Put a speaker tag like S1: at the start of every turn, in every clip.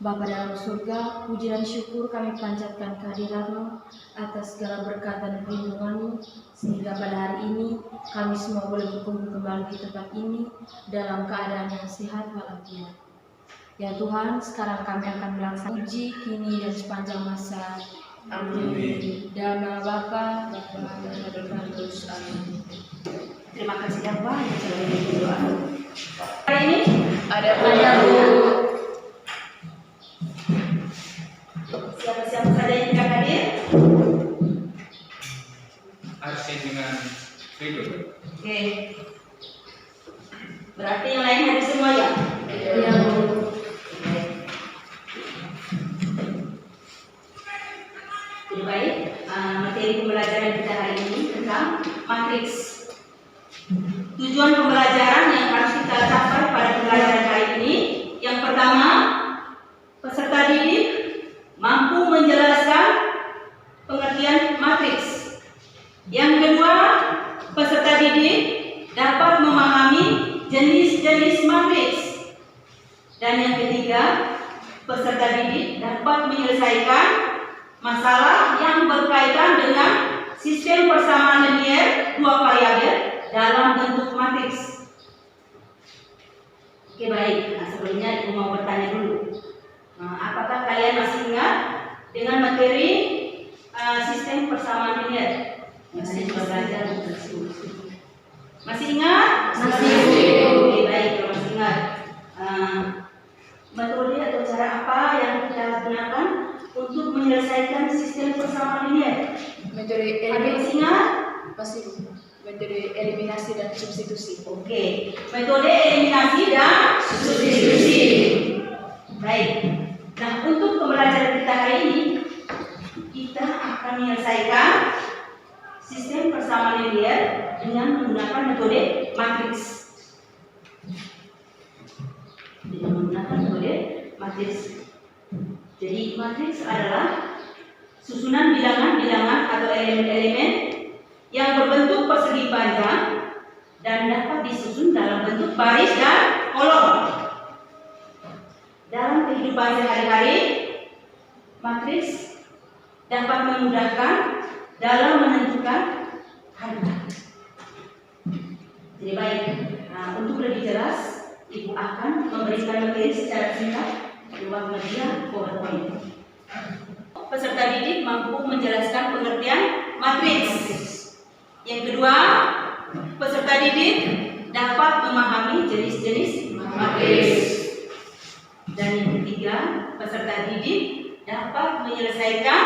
S1: Bapa dalam surga, puji dan syukur kami panjatkan kehadirat-Mu atas segala berkat dan perlindungan-Mu, sehingga pada hari ini kami semua boleh berkumpul kembali di tempat ini dalam keadaan yang sehat walafiat. Ya Tuhan, sekarang kami akan melaksanakan uji kini dan sepanjang masa. Amin. Dalam nama Bapa, Putra, dan Roh Kudus. Amin. Terima kasih ya Pak. Hari ini ada Bu. Siapa-siapa saja yang tidak hadir?
S2: Absen dengan Ridho.
S1: Oke. Berarti yang lain hadir semua ya? Iya Bu. Jadi baik, materi pembelajaran kita hari ini tentang matriks. Tujuan pembelajaran yang harus kita capai pada pembelajaran hari ini, yang pertama, peserta didik mampu menjelaskan pengertian matriks. Yang kedua, peserta didik dapat memahami jenis-jenis matriks. Dan yang ketiga, peserta didik dapat menyelesaikan masalah yang berkaitan dengan sistem persamaan linier dua variabel dalam bentuk matriks. Oke baik, sebelumnya Ibu mau bertanya dulu. Apakah kalian masih ingat dengan materi sistem persamaan linier? Masih belajar. Masih ingat? Masih. Oke baik, kalau masih ingat. Metode atau cara apa yang kita gunakan untuk menyelesaikan sistem persamaan linier?
S3: Metode
S1: eliminasi. Ingat?
S3: Masih. Metode eliminasi dan substitusi.
S1: Oke, metode eliminasi dan substitusi. Baik. Nah, untuk pembelajaran kita hari ini, kita akan menyelesaikan sistem persamaan linier dengan menggunakan metode matriks. Dengan menggunakan metode matriks. Jadi matriks adalah susunan bilangan-bilangan atau elemen-elemen yang berbentuk persegi panjang dan dapat disusun dalam bentuk baris dan kolom. Dalam kehidupan sehari-hari, matriks dapat memudahkan dalam menentukan harga. Jadi baik, untuk lebih jelas, Ibu akan memberikan materi secara singkat lewat media PowerPoint. Peserta didik mampu menjelaskan pengertian matriks. Yang kedua, peserta didik dapat memahami jenis-jenis matriks. Dan yang ketiga, peserta didik dapat menyelesaikan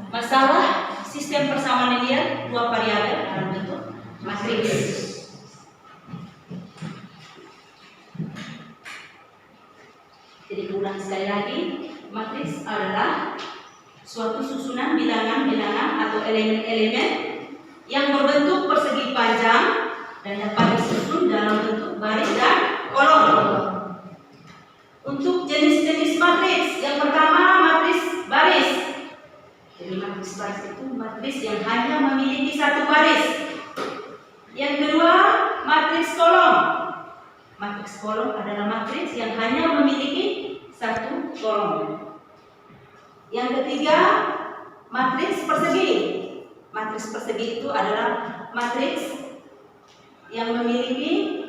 S1: masalah sistem persamaan linier dua variabel dalam bentuk matriks. Jadi ulang sekali lagi, matriks adalah suatu susunan bilangan-bilangan atau elemen-elemen yang berbentuk persegi panjang dan dapat disusun dalam bentuk baris dan kolom. Untuk jenis-jenis matriks, yang pertama matriks baris. Jadi matriks baris itu matriks yang hanya memiliki satu baris. Yang kedua, matriks kolom. Matriks kolom adalah matriks yang hanya memiliki satu kolom. Yang ketiga, matriks persegi. Matriks persegi itu adalah matriks yang memiliki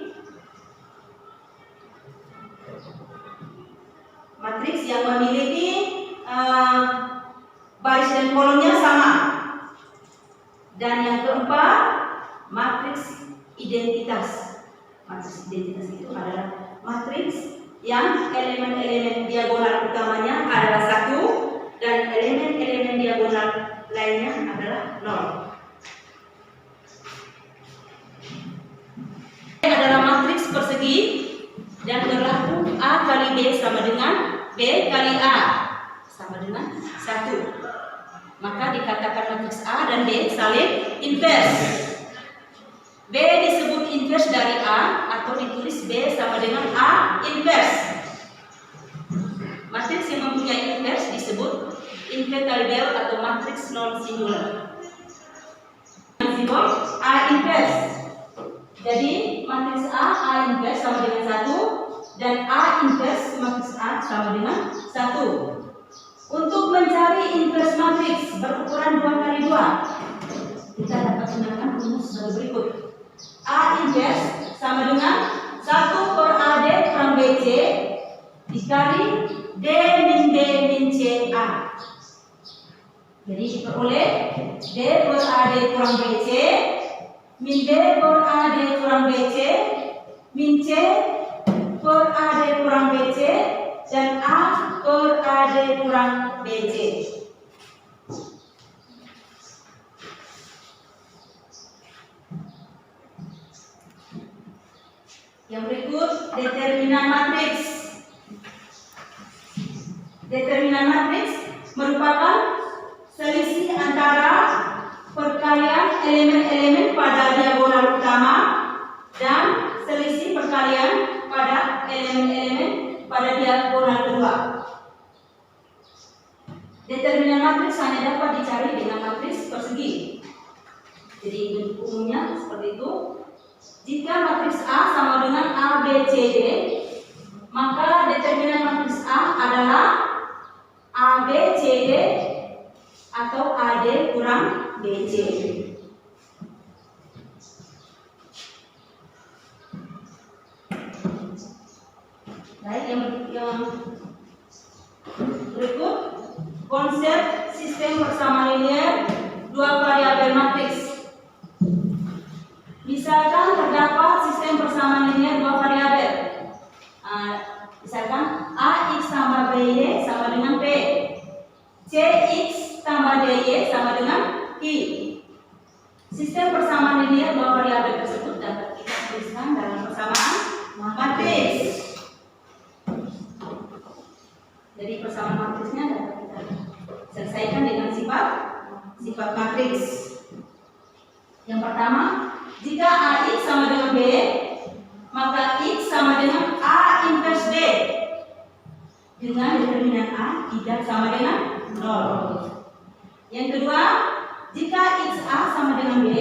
S1: baris dan kolomnya sama. Dan yang keempat, matriks identitas. Matriks identitas itu adalah matriks yang elemen-elemen diagonal utamanya adalah satu dan elemen-elemen diagonal lainnya adalah nol. Ini adalah matriks persegi dan berlaku A kali B sama dengan B kali A sama dengan 1. Maka dikatakan matriks A dan B saling invers. B disebut invers dari A atau ditulis B sama dengan A invers. Matriks yang mempunyai invers disebut invertible atau matriks non singular. A invers.
S4: Jadi matriks A inverse sama dengan 1 dan A inverse matriks A sama dengan 1. Untuk mencari inverse matriks berukuran 2 kali 2, kita dapat menggunakan rumus sebagai berikut. A inverse sama dengan 1 per AD kurang BC dikali D min D min C A. Jadi diperoleh D per AD kurang BC min D per AD kurang BC min C per AD kurang BC dan A per AD kurang BC. Yang berikut determinan matriks. Determinan matriks merupakan selisih antara perkalian elemen-elemen pada diagonal utama dan selisih perkalian pada elemen-elemen pada diagonal kedua. Determinan matriks hanya dapat dicari dengan matriks persegi. Jadi bentuk umumnya seperti itu. Jika matriks A sama dengan A, B, C, D, maka determinan matriks A adalah A, B, C, D atau AD kurang BC. Baik, yang berikut konsep sistem persamaan linear dua variabel matriks. Misalkan terdapat sistem persamaan linear dua variabel. Misalkan AX tambah BY sama dengan P, CX tambah DY sama dengan I. Sistem persamaan linear dua variabel tersebut dapat kita tuliskan dalam persamaan matriks. Jadi persamaan matriksnya dapat kita selesaikan dengan sifat matriks. Yang pertama, jika AX sama dengan B, maka X sama dengan A inverse B dengan determinan A tidak sama dengan 0. Yang kedua, jika XA sama dengan B,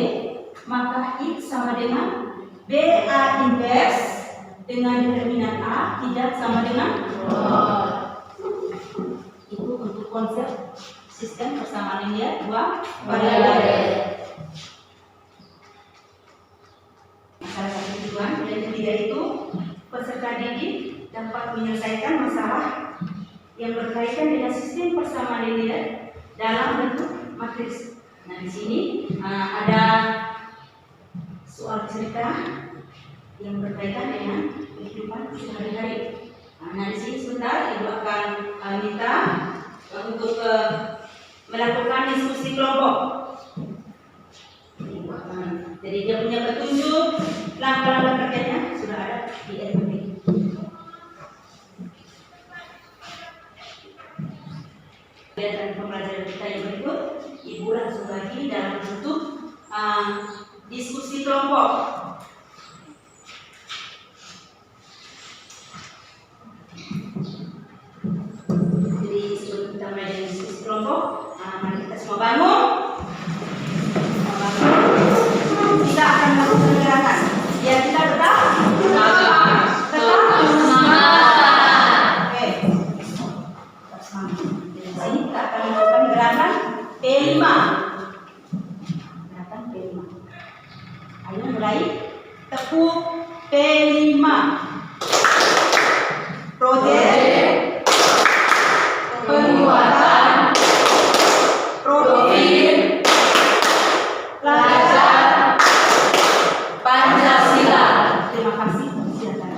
S4: maka X sama dengan BA inverse dengan determinan A tidak sama dengan 0. Itu untuk konsep sistem persamaan linear dua variabel. Salah satu tujuan yang ketiga itu peserta didik dapat menyelesaikan masalah yang berkaitan dengan sistem persamaan linear dalam bentuk matriks. Nah, di sini ada soal cerita yang berkaitan dengan kehidupan sehari-hari. Nah, di sini sebentar Ibu akan minta untuk melakukan diskusi kelompok. Jadi dia punya petunjuk langkah-langkah kerjanya sudah ada di RPP. Dan pembelajaran kita yang berikut, Ibu langsung lagi dalam bentuk diskusi kelompok. Jadi sebelum kita mulai dengan diskusi kelompok, mari kita semua bangun. Kita akan melakukan gerakan. Ya, kita tetap semangat. Oke. Tetap semangat. Di sini kita akan melakukan gerakan P5. Gerakan P5. Ayo mulai. Tepuk P5. Proyek penguatan profil pelajar Pancasila. Terima kasih. Silakan.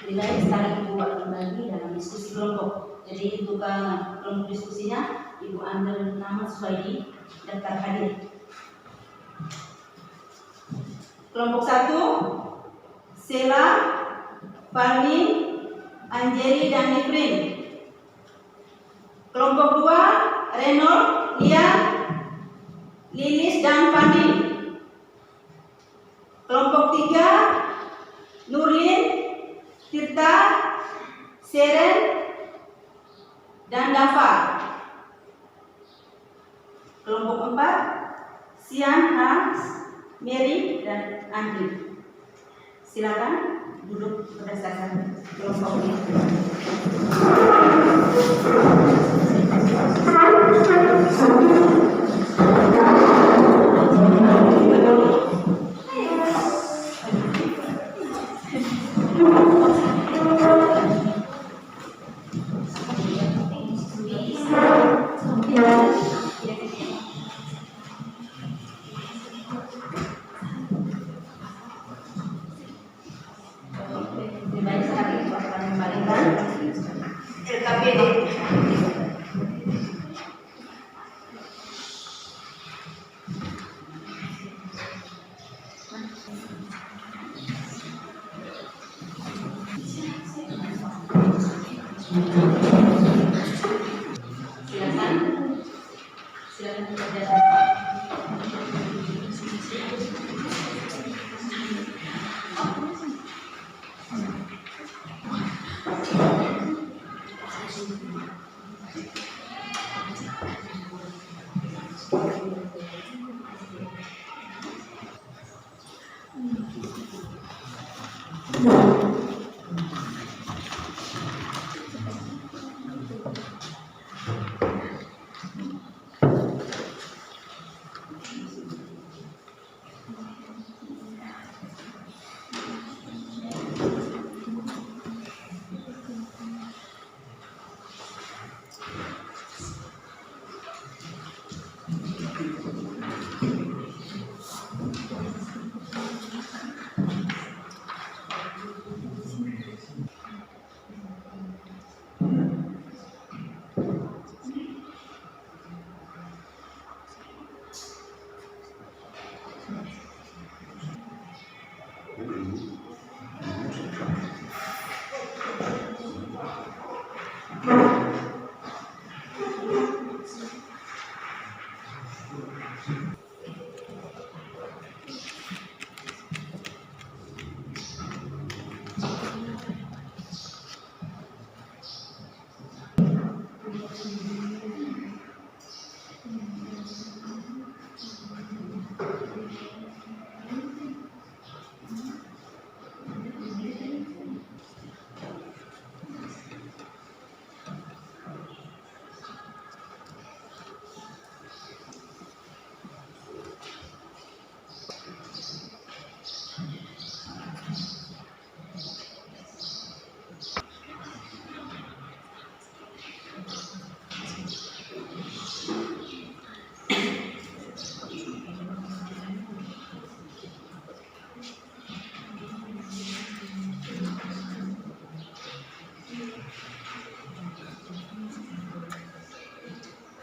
S4: Nilai sekarang Ibu akan bagi dalam diskusi kelompok. Jadi untuk kelompok diskusinya Ibu ambil nama sesuai di daftar hadir. Kelompok 1, Sela, Fahmi, Anjeli dan Nifrin. Kelompok 2, Renol, Lia, Lilis dan Fandi. Kelompok 3, Nurlin, Tirta, Seren dan Dava. Kelompok 4, Sian, Hans, Mary, dan Andri. Silakan duduk berdasarkan kelompoknya. Baik sekali akan membalikan LKPD. Silakan bekerja.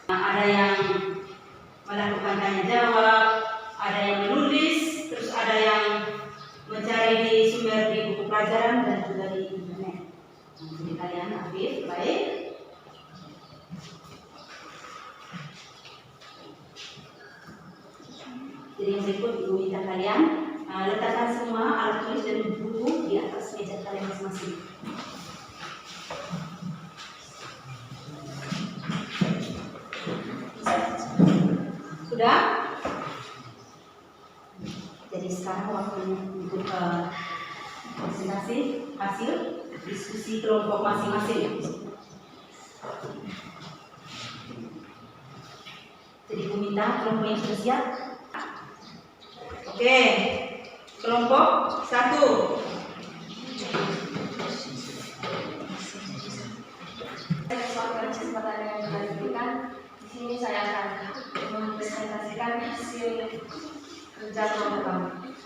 S4: Ada yang melakukan tanya jawab, ada yang menulis, terus ada yang mencari di sumber di buku pelajaran dan juga di internet. Jadi kalian aktif, baik. Jadi yang berikut ibu minta kalian letakkan semua alat tulis dan buku di atas meja kalian masing-masing. Sudah? Jadi sekarang waktunya untuk presentasi hasil diskusi kelompok masing-masing. Jadi aku minta kelompok yang sudah siap. Oke, kelompok 1.
S1: Kesempatan yang telah diberikan, di sini saya akan mempresentasikan hasil kerja kelompok kami.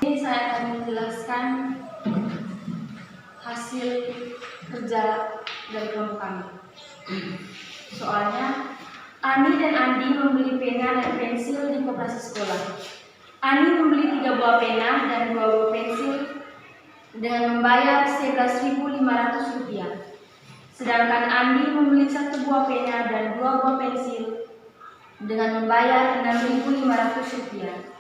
S1: Ini saya akan menjelaskan hasil kerja dari kelompok kami. Soalnya, Ani dan Andi membeli pena dan pensil di koperasi sekolah. Ani membeli 3 buah pena dan 2 buah pensil dengan membayar Rp11.500. Sedangkan Andi membeli 1 buah pena dan 2 buah pensil dengan membayar Rp6.500.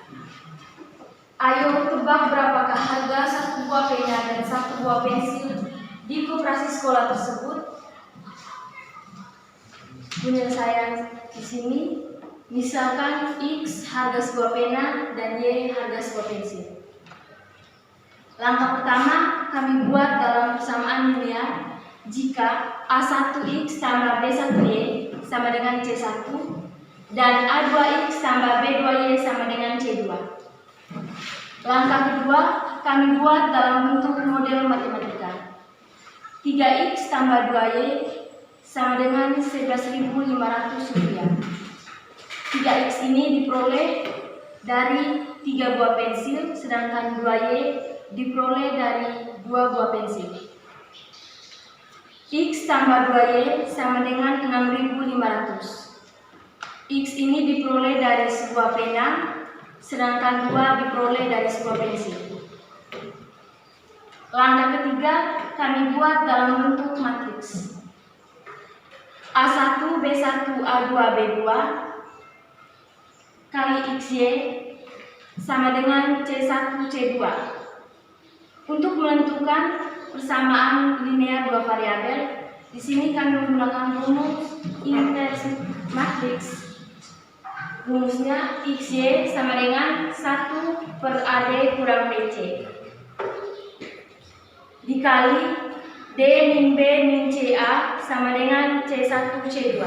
S1: Ayo tebak berapakah harga 1 buah pena dan 1 buah pensil di koperasi sekolah tersebut? Punya saya di sini, misalkan X harga sebuah pena dan Y harga sebuah pensil. Langkah pertama kami buat dalam persamaan linear jika A1X tambah B1Y sama dengan C1 dan A2X tambah B2Y sama dengan C2. Langkah kedua, kami buat dalam bentuk model matematika. 3X tambah 2Y sama dengan Rp11.500. 3X ini diperoleh dari 3 buah pensil, sedangkan 2Y diperoleh dari 2 buah pensil. X tambah 2Y sama dengan Rp6.500. X ini diperoleh dari sebuah pena, sedangkan 2 diperoleh dari sebuah pensil. Langkah ketiga, kami buat dalam bentuk matriks. A1, B1, A2, B2 kali XY sama dengan C1, C2. Untuk menentukan persamaan linear 2 variabel, di sini kami menggunakan rumus inversi matriks. Rumusnya XY sama dengan 1/AD kurang BC dikali D min B min CA sama dengan C1 C2.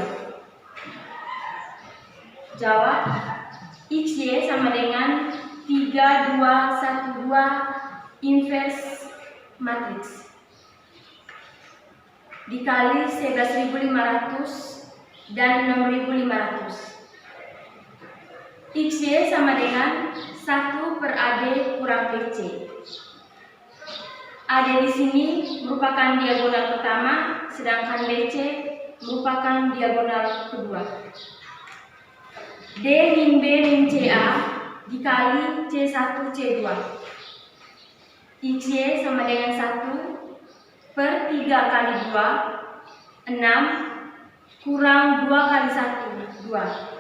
S1: Jawab, XY sama dengan 3, 2, 1, 2 invers matriks dikali 11.500 dan 6.500. XY sama dengan 1/AD kurang BC. AD di sini merupakan diagonal pertama, sedangkan BC merupakan diagonal kedua. D min B min CA dikali C1 C2. XY sama dengan 1/3 kali 2, 6 kurang 2 kali 1, 2.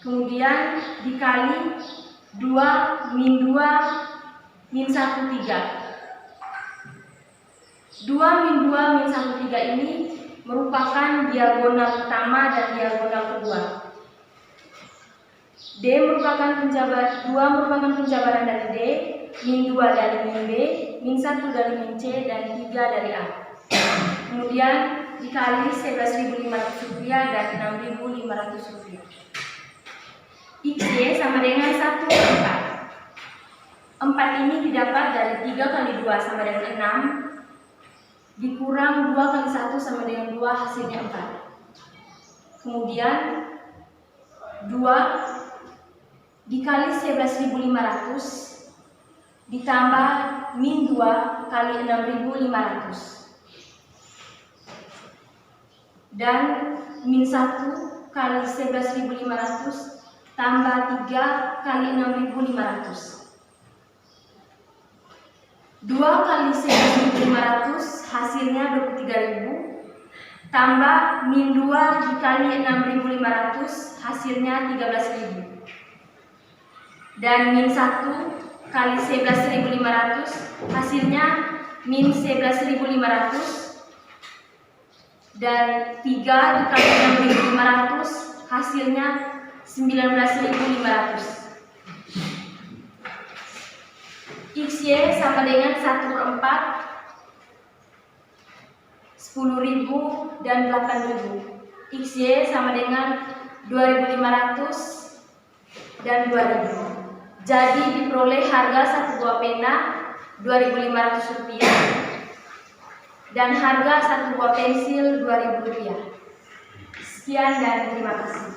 S1: Kemudian dikali 2 min 2 min 1 3. 2 min 2 min 1 3 ini merupakan diagonal pertama dan diagonal kedua. D merupakan penjabaran, 2 merupakan penjabaran dari D, min 2 dari min B, min 1 dari min C, dan 3 dari A. Kemudian dikali Rp11.500 dan Rp6.500. XY sama dengan 1 per 4. 4 ini didapat dari 3 kali 2 sama dengan 6, dikurang 2 kali 1 sama dengan 2, hasilnya 4. Kemudian 2 dikali 11.500 ditambah min 2 kali 6.500 dan min 1 kali 11.500 tambah 3 kali 6.500. 2 kali 11.500 hasilnya 23.000 tambah min 2 dikali 6.500 hasilnya 13.000 dan min 1 kali 11.500 hasilnya min 11.500 dan 3 dikali 6.500 hasilnya 19.500. XY sama dengan 1 per 4, 10.000 dan 8.000. XY sama dengan 2.500 dan 2.000. Jadi diperoleh harga 1 buah pena Rp2.500 dan harga 1 buah pensil Rp2.000. Sekian dan terima kasih.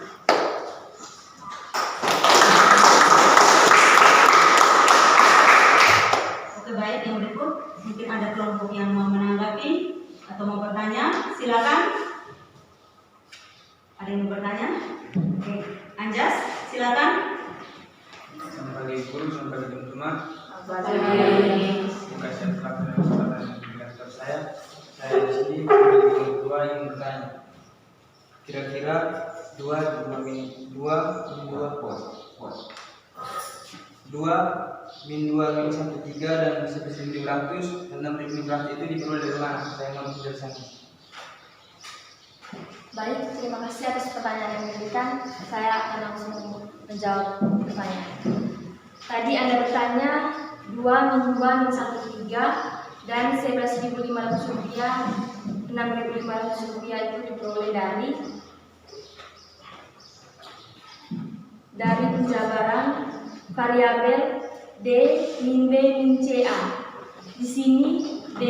S4: Baik, yang berikut mungkin ada kelompok yang mau menanggapi atau mau bertanya, silakan. Ada yang mau bertanya? Oke, Anjas, silakan.
S2: Selamat pagi guru, selamat pagi teman-teman. Terima kasih atas kesempatan yang diberikan kepada saya. Saya di sini sebagai orang tua yang bertanya. Kira-kira 2 min 2 min 1 3 dan 11.500 dan 6.500 itu diperoleh dari mana? Saya mau menjelaskan.
S1: Baik, terima kasih atas pertanyaan yang diberikan. Saya akan langsung menjawab pertanyaan. Tadi Anda bertanya 2 min 2 min 1 3 dan Rp11.500 Rp6.500 itu diperoleh dari penjabaran variabel D min B min C A. Di sini D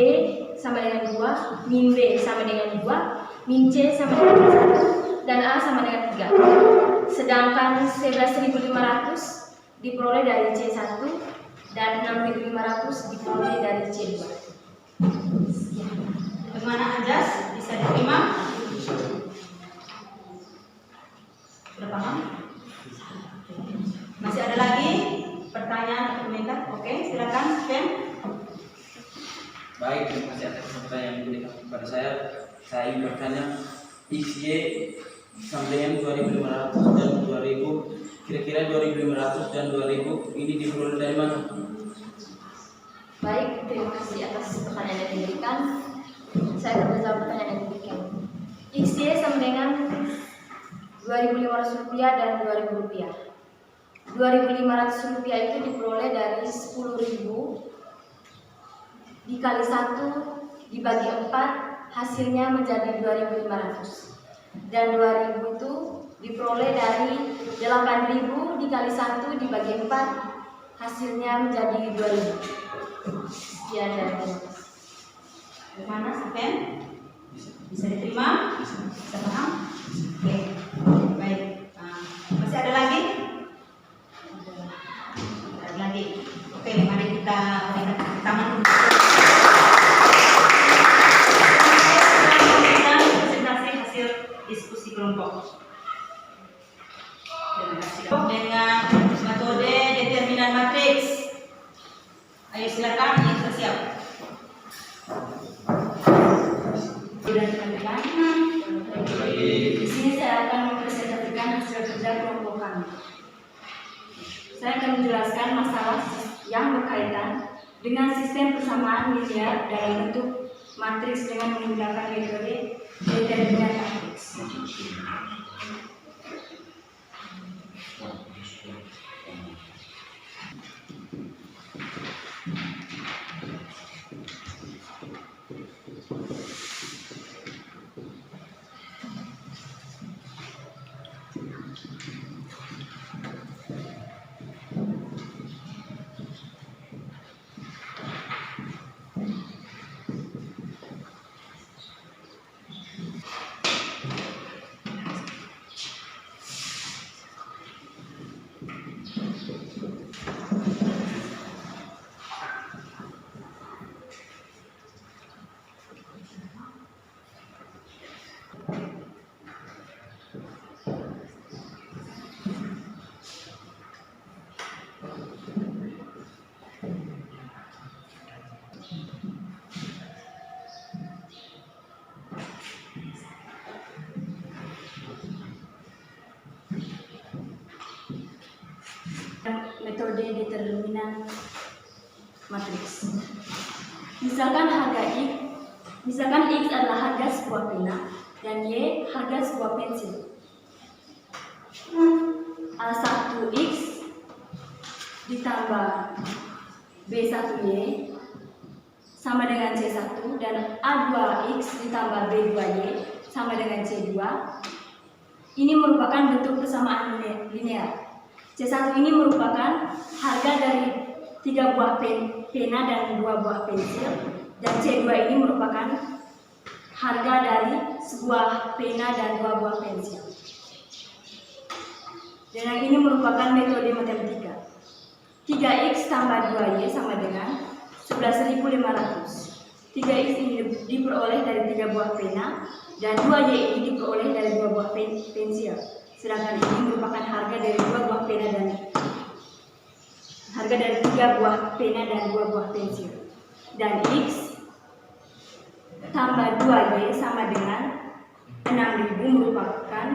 S1: sama dengan 2, min B sama dengan 2, min C sama dengan 1, dan A sama dengan 3. Sedangkan 11.500 diperoleh dari C1 dan 6.500 diperoleh dari C2.
S4: Bagaimana Anjas? Bisa diterima? Sudah paham? Masih ada lagi pertanyaan atau komentar? Oke, silakan, Ken.
S5: Baik, terima kasih atas pertanyaan yang diberikan kepada saya. Saya ingin bertanya, XY sama dengan 2.500 dan 2.000. Kira-kira 2.500 dan 2.000 ini diperoleh dari mana?
S1: Baik, terima kasih atas pertanyaan yang diberikan. Saya akan menjawab pertanyaan yang diberikan. XY sama dengan Rp2.500 dan Rp2.000. Rp2.500 itu diperoleh dari 10.000 dikali 1 dibagi 4, hasilnya menjadi 2.500. Dan 2.000 itu diperoleh dari 8.000 dikali 1 dibagi 4, hasilnya menjadi 2.000. Sekian dan terima kasih.
S4: Bagaimana, Ken? Bisa diterima? Bisa paham? Oke, baik. Masih ada lagi? Ada lagi. Oke, mari kita taman dulu. Presentasi hasil diskusi kelompok. Dengan metode determinan matriks. Ayo silakan yang tersiap. Dan teman-teman, di sini saya akan mempresentasikan hasil kerja kelompok kami. Saya akan menjelaskan menyelesaikan masalah yang berkaitan dengan sistem persamaan linear dalam bentuk matriks dengan menggunakan metode determinan matriks. Metode determinan matriks. Misalkan X adalah harga sebuah pena dan Y harga sebuah pensil. A1X ditambah B1Y sama dengan C1 dan A2X ditambah B2Y sama dengan C2. Ini merupakan bentuk persamaan linear. C1 ini merupakan harga dari 3 buah pena dan 2 buah pensil, dan C2 ini merupakan harga dari sebuah pena dan 2 buah pensil. Dan yang ini merupakan metode matematika. 3X tambah 2Y sama dengan 11.500. 3X ini diperoleh dari 3 buah pena dan 2Y ini diperoleh dari 2 buah pensil. Sedangkan ini merupakan harga dari 2 buah pena dan 3 buah pena dan 2 buah pensil. Dan X tambah 2Y sama dengan 6.000 merupakan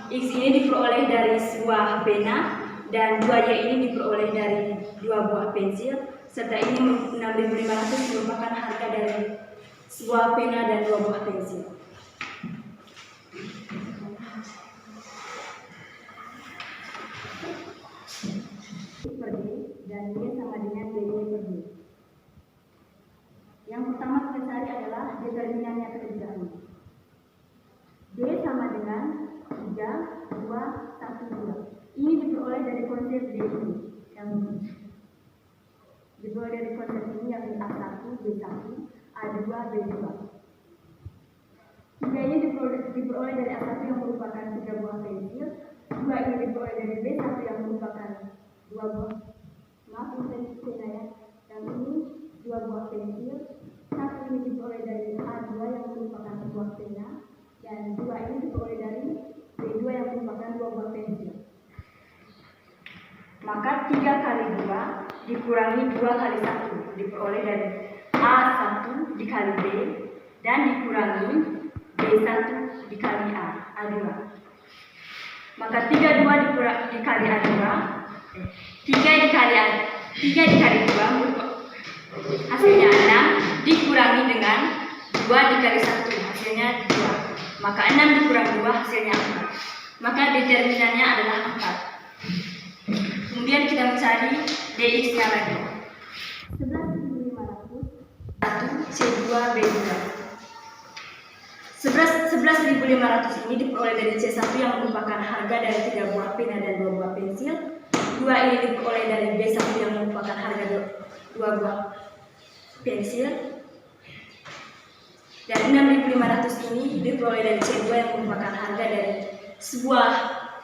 S4: X ini diperoleh dari sebuah pena dan 2Y ini diperoleh dari 2 buah pensil, serta ini 6.500 merupakan harga dari sebuah pena dan 2 buah pensil. Per D dan Y sama dengan BY per D. Yang pertama kita cari adalah determinannya terlebih dahulu. D sama dengan 3, 2, 1, 2. Ini diperoleh dari konsep D ini. Yang diperoleh dari konsep ini yang A1, B1, A2, B2. 3 ini diperoleh dari A1 yang merupakan 3 buah pensil. 2 ini diperoleh dari B1 yang merupakan 2 buah, pena ya. Yang ini 2 buah pensil. 1 ini diperoleh dari A2 yang merupakan sebuah pena, dan 2 ini diperoleh dari B2 yang merupakan 2 buah pensil. Maka 3 kali 2 dikurangi 2 kali 1 diperoleh dari A1 dikali B dan dikurangi B1 dikali A2. Maka 32 dikali A2, 3 dikali 2 hasilnya 6 dikurangi dengan 2 dikali 1 hasilnya 2. Maka 6 dikurangi 2 hasilnya 4. Maka determinannya adalah 4. Kemudian kita mencari dx-nya lagi. 11.500 C2 B2. 11.500 ini diperoleh dari C1 yang merupakan harga dari 3 buah pena dan 2 buah pensil. 2 ini diperoleh dari B1 yang merupakan harga 2 buah pensil. Dan 6.500 ini diperoleh dari C2 yang merupakan harga dari sebuah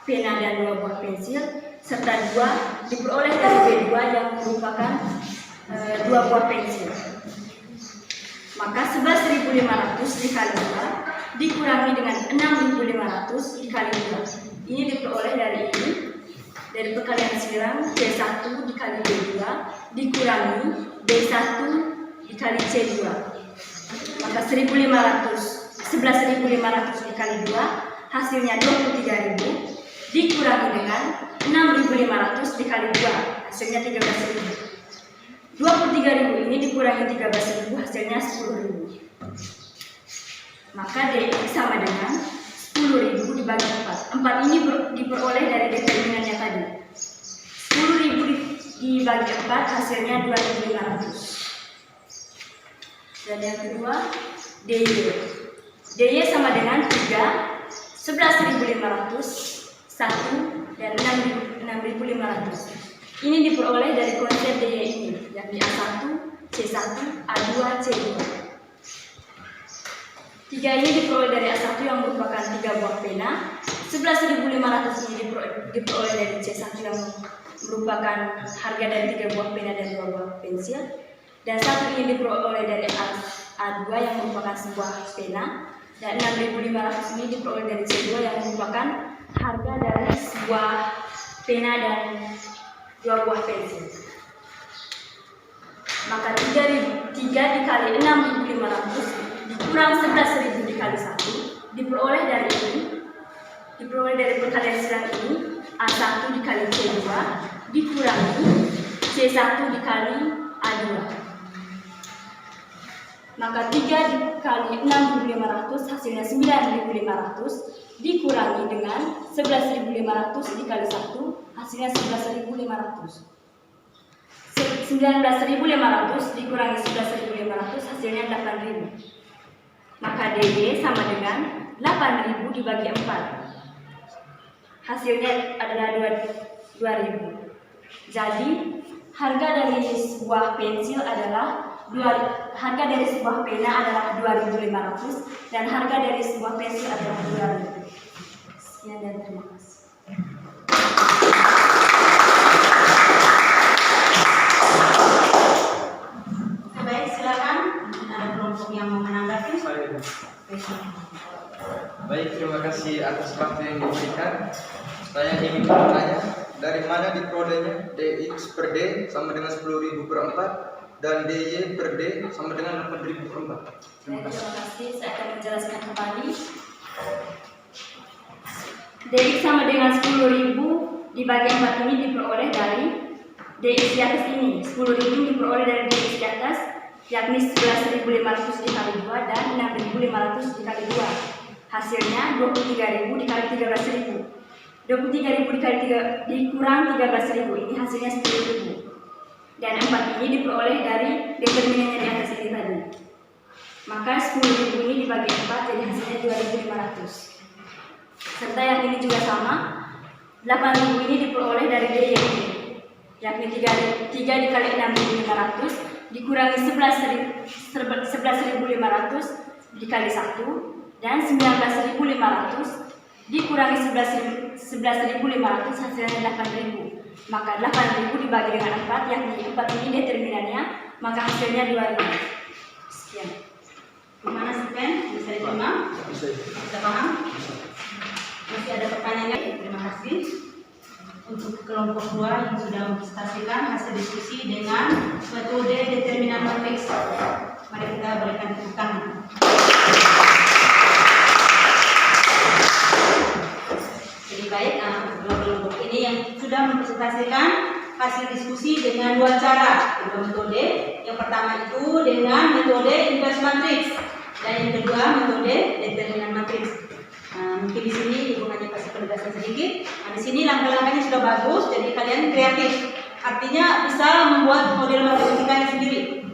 S4: pena dan 2 buah pensil, serta 2 diperoleh dari B2 yang merupakan 2 buah pensil. Maka 11.500 dikali 2 dikurangi dengan 6.500 dikali 2. Ini diperoleh dari perkalian silang C1 dikali B2 dikurangi B1 dikali C2. Maka 11.500 dikali 2 hasilnya 23.000. dikurangi dengan 6.500 dikali 2, hasilnya 13.000. 23.000 ini dikurangi 13.000, hasilnya 10.000. Maka DX sama dengan 10.000 dibagi 4. 4 ini diperoleh dari determinannya tadi. 10.000 dibagi 4 hasilnya 2.500. Dan yang kedua, DY. DY sama dengan 3, 11.500, 1, dan 6.500. Ini diperoleh dari konsep DY ini, yakni A1, C1, A2, C2. 3 ini diperoleh dari A1 yang merupakan 3 buah pena, 11.500 ini diperoleh dari C1 yang merupakan harga dari 3 buah pena dan 2 buah pensil, dan 1 ini diperoleh dari A2 yang merupakan sebuah pena, dan 6.500 ini diperoleh dari C2 yang merupakan harga dari sebuah pena dan 2 buah pensil. Maka 3 dikali 6.500 dikurang 11.000 dikali 1 diperoleh dari perkalian silang ini, A1 dikali C2 dikurangi C1 dikali A2. Maka 3 dikali 6.500 hasilnya 9.500 dikurangi dengan 11.500 dikali 1 hasilnya 11.500. 19.500 dikurangi 11.500 hasilnya 8.000. Maka DY sama dengan 8.000 dibagi 4. Hasilnya adalah 2.000. Jadi harga dari sebuah pensil adalah harga dari sebuah pena adalah 2.500 dan harga dari sebuah pensil adalah 2.000. Sekian dan terima kasih. Baik, silakan. Ada kelompok yang mau menanggapi?
S2: Baik, terima kasih atas waktu yang diberikan. Saya ingin bertanya, dari mana diperolehnya DX per D sama dengan 10.000 per 4 dan DY per D sama dengan 8.000 per 4? Terima kasih.
S4: Terima kasih, saya akan menjelaskan kembali. DX sama dengan 10.000 dibagi 4 ini diperoleh dari DX di atas ini. 10.000 diperoleh dari DX di atas, yakni 11.500 dikali 2 dan 6.500 dikali 2. Hasilnya 23.000 dikali 13.000. 23.000 dikali 3 dikurang 13.000, ini hasilnya 10.000. Dan 4 ini diperoleh dari determinannya di atas ini tadi. Maka 10.000 ini dibagi 4 jadi hasilnya 2.500. Serta yang ini juga sama, 8.000 ini diperoleh dari DY ini, yakni 3 dikali 6.500 dikurangi 11.500 dikali 1 dan 19.500 dikurangi 11.500 hasilnya 8.000. Maka 8.000 dibagi dengan 4, yakni 4 ini determinannya, maka hasilnya 2.000. Sekian. Gimana Stephen? Bisa diterima? Bisa paham? Masih ada pertanyaan lagi? Terima kasih. Untuk kelompok 2 yang sudah mempresentasikan hasil diskusi dengan metode determinan matriks. Mari kita berikan tepuk tangan. Jadi baik, kelompok ini yang sudah mempresentasikan hasil diskusi dengan 2 cara, 2 metode. Yang pertama itu dengan metode inverse matrix dan yang kedua metode determinan matrix. Mungkin di sini Ibu hanya kasih penegasan sedikit. Di sini langkah-langkahnya sudah bagus, jadi kalian kreatif. Artinya bisa membuat model matematikanya sendiri.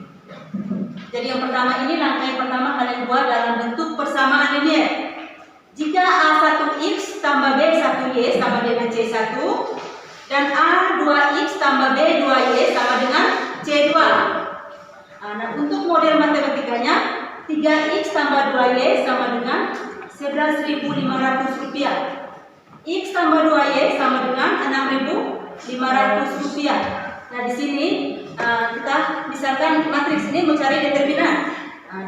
S4: Jadi yang pertama ini, langkah yang pertama kalian buat dalam bentuk persamaan linear. Jika A1X tambah B1Y sama dengan C1 dan A2X tambah B2Y sama dengan C2. Nah, untuk model matematikanya 3X tambah 2Y sama dengan 11.500 rupiah. X tambah 2Y sama dengan 6.500 rupiah. Nah, di sini kita misalkan matriks ini mencari determinan.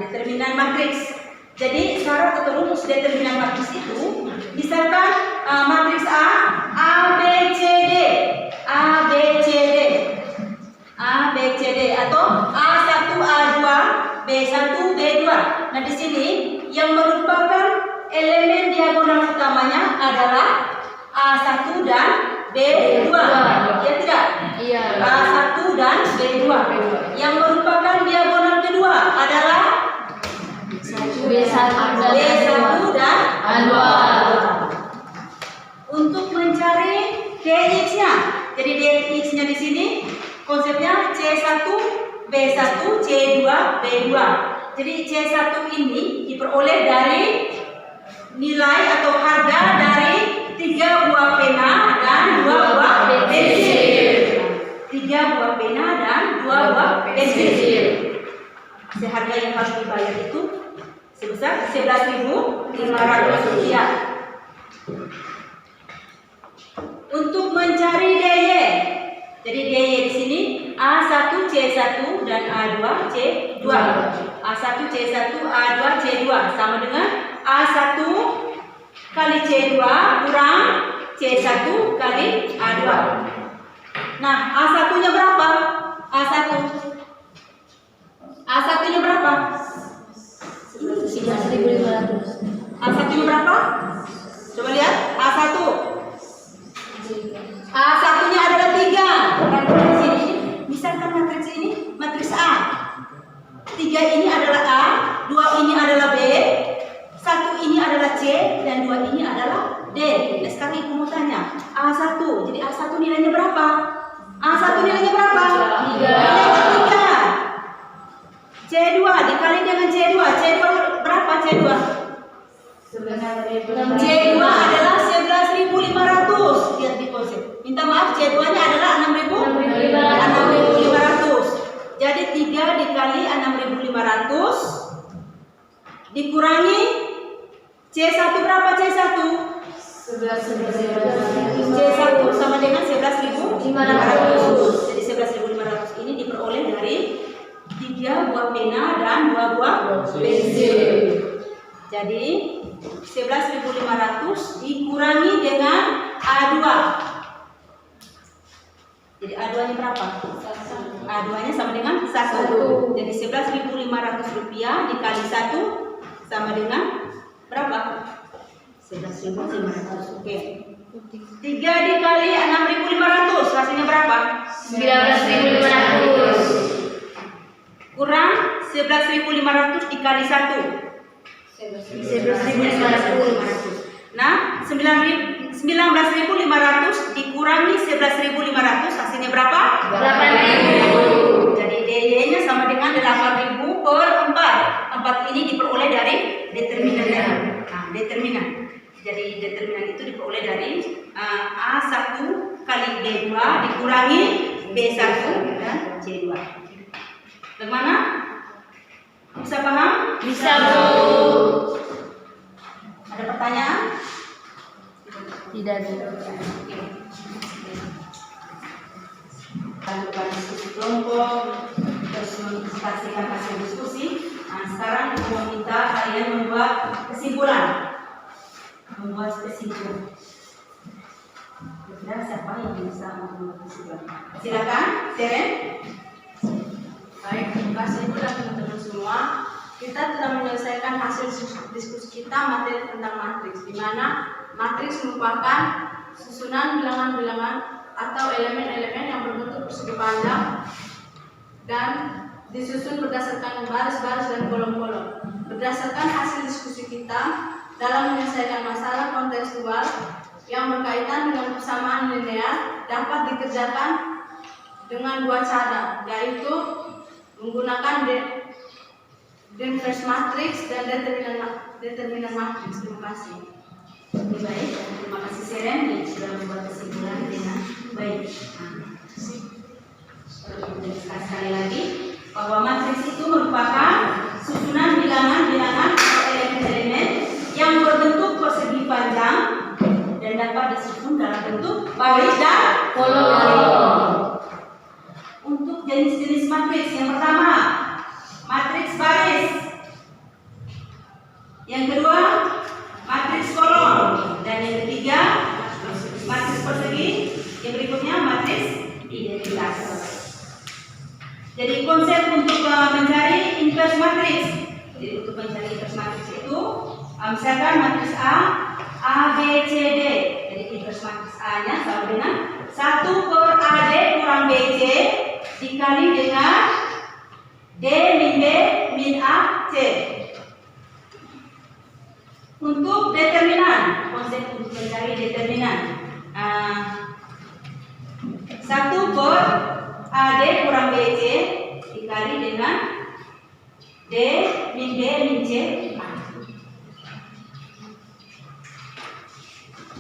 S4: Determinan matriks. Jadi syarat atau rumus determinan matriks itu, misalkan matriks A, B, C, D, A, B, C, D, A, B, C, D, atau A1, A2, B1, B2. Nah, di sini yang merupakan elemen diagonal utamanya adalah A1, dan B2. Ya tidak?
S1: Iya.
S4: A1 dan B2. Yang merupakan diagonal kedua adalah
S1: B1
S4: B1 dan
S1: A2.
S4: Untuk mencari dx-nya, jadi dx-nya di sini konsepnya C1 B1 C2 B2. Jadi C1 ini diperoleh dari nilai atau harga dari 3 buah pena dan 2 buah pensil. 3 buah pena dan 2 buah pensil. Seharga yang harus dibayar itu sebesar 11.500 rupiah. Untuk mencari DY, jadi DY di sini A1 C1 dan A2 C2. A1 C1 A2 C2 sama dengan A1 kali C2 kurang C1 kali A2. Nah, A1-nya berapa? A1-nya berapa?
S1: 11.500.
S4: A1-nya berapa? Coba lihat, A1. A1-nya adalah 3. Dan di sini, misalkan matriks ini matriks A. 3 ini adalah A, 2 ini adalah B, 1 ini adalah C, dan 2 ini adalah D. Nah, sekarang ibu mau tanya, A1. Jadi A1 nilainya berapa? A1 nilainya berapa?
S1: 3.
S4: Nilainya 3. C2 dikali dengan C2. C2 berapa C2? C2 adalah 11.500. Lihat di konsep. Minta maaf, C2-nya adalah 6.500. Jadi 3 dikali 6.500 dikurangi C1 berapa C1?
S1: 11.500.
S4: C1 sama dengan 11.500. Jadi 11.500 ini diperoleh dari 3 buah pena dan 2 buah pensil. Jadi 11.500 dikurangi dengan A2. Jadi A2-nya berapa? A2-nya sama dengan 1. Jadi 11.500 rupiah dikali 1 sama dengan berapa? 11.500. Oke. 3 dikali 6.500 hasilnya berapa?
S1: 19.500.
S4: Kurang 11.500 dikali 1.
S1: 11.500.
S4: Nah, 19.500 dikurangi 11.500 hasilnya berapa?
S1: 8.000.
S4: Jadi DY-nya sama dengan 8.000 per 4. 4 ini diperoleh dari determinannya. Nah, determinan. Jadi determinan itu diperoleh dari A1 kali B2 dikurangi B1 dan C2. Bagaimana? Bisa paham?
S1: Bisa, Bu.
S4: Ada pertanyaan?
S1: Tidak ada.
S4: Lakukan diskusi kelompok, terus menginvestasikan hasil diskusi. Nah, sekarang kita meminta kalian membuat kesimpulan. Kira siapa yang bisa membuat kesimpulan? Silakan, Seren.
S3: Baik, terima kasih kepada teman-teman semua. Kita telah menyelesaikan hasil diskusi kita materi tentang matriks, di mana matriks merupakan susunan bilangan-bilangan atau elemen-elemen yang berbentuk persegi panjang dan disusun berdasarkan baris-baris dan kolom-kolom. Berdasarkan hasil diskusi kita dalam menyelesaikan masalah kontekstual yang berkaitan dengan persamaan linear dapat dikerjakan dengan 2 cara, yaitu menggunakan inverse matrix dan determinan matrix. Terima kasih.
S4: Baik, terima kasih Seren yang sudah membuat kesimpulan dengan baik. Sekali lagi bahwa matriks itu merupakan susunan bilangan-bilangan atau elemen-elemen yang berbentuk persegi panjang dan dapat disusun dalam bentuk baris dan kolom. Untuk jenis-jenis matriks, yang pertama matriks baris, yang kedua matriks kolom, dan yang ketiga matriks persegi, yang berikutnya matriks identitas. Jadi konsep untuk mencari inverse matrix. Jadi untuk mencari inverse matrix itu misalkan matriks A, B, C, D. Jadi inverse matriks A-nya sama dengan 1/AD kurang BC dikali dengan D min B min A C. Untuk determinan, konsep untuk mencari determinan 1/AD kurang BC dikali dengan D min B min C.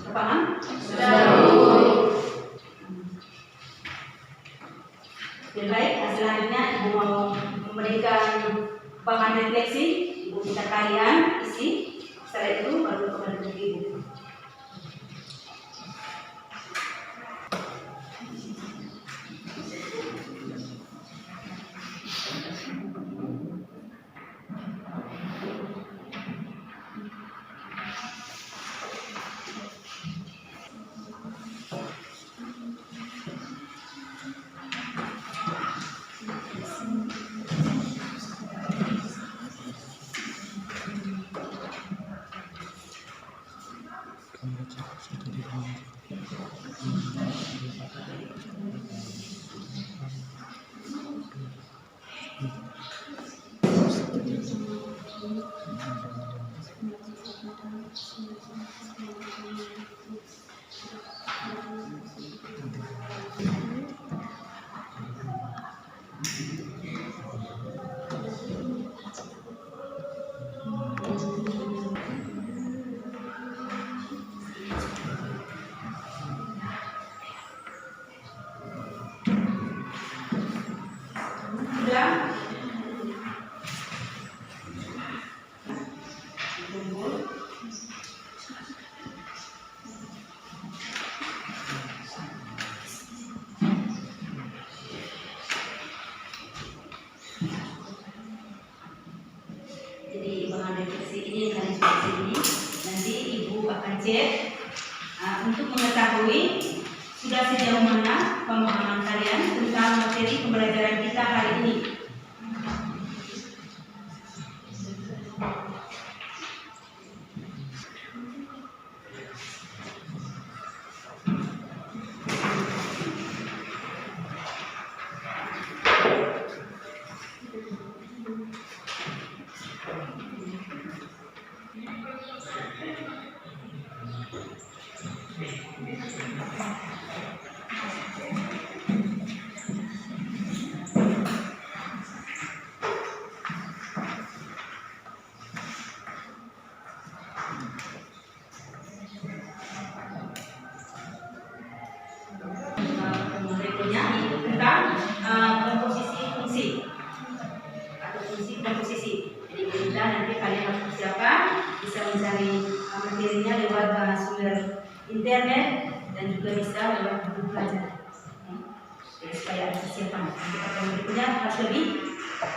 S4: Paham? Lebih baik selanjutnya Ibu mau memberikan bahan refleksi, Ibu minta kalian isi, setelah itu baru kembali ke Ibu. Sudah? Jadi bahan refleksi ini dan refleksi ini nanti Ibu akan cek untuk mengetahui sudah sejauh mana pemahaman kalian tentang materi pembelajaran kita hari ini. Berikutnya tentang komposisi fungsi atau fungsi komposisi. Jadi kita nanti kalian harus persiapkan bisa mencari materinya lewat sumber internet dan juga bisa lewat buku pelajaran. Jadi supaya ada persiapan. Kita berikutnya harus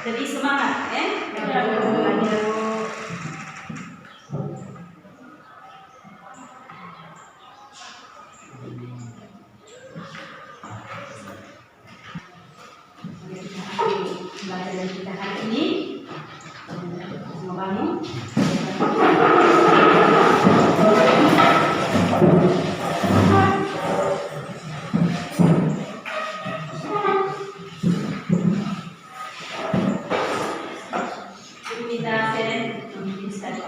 S4: lebih semangat, belajar. Pembelajaran kita hari ini membangun kita seren sekali.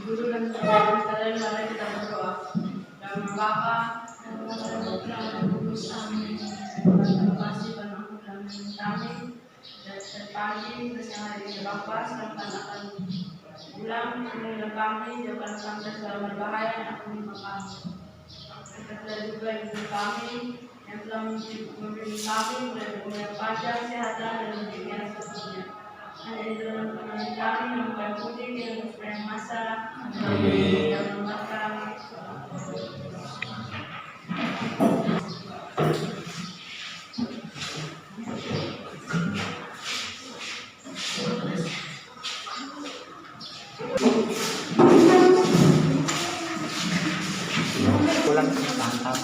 S3: Guru dan teman-teman sekalian, mari kita berdoa. Dan Bapa dan Amin. Terima kasih karena kami dan pagi bersama hari Bapa sedangkan akan pulang meninggal kami jangan sampai segala berbahaya yang akan menimpa kami. Serta juga ibu kami yang telah memberi kami mulai dari pajak, kesehatan dan pendidikan seterusnya. Hanya di dalam pengajian kami yang bukan putih yang supaya masa yang membakar
S2: pulang mantap.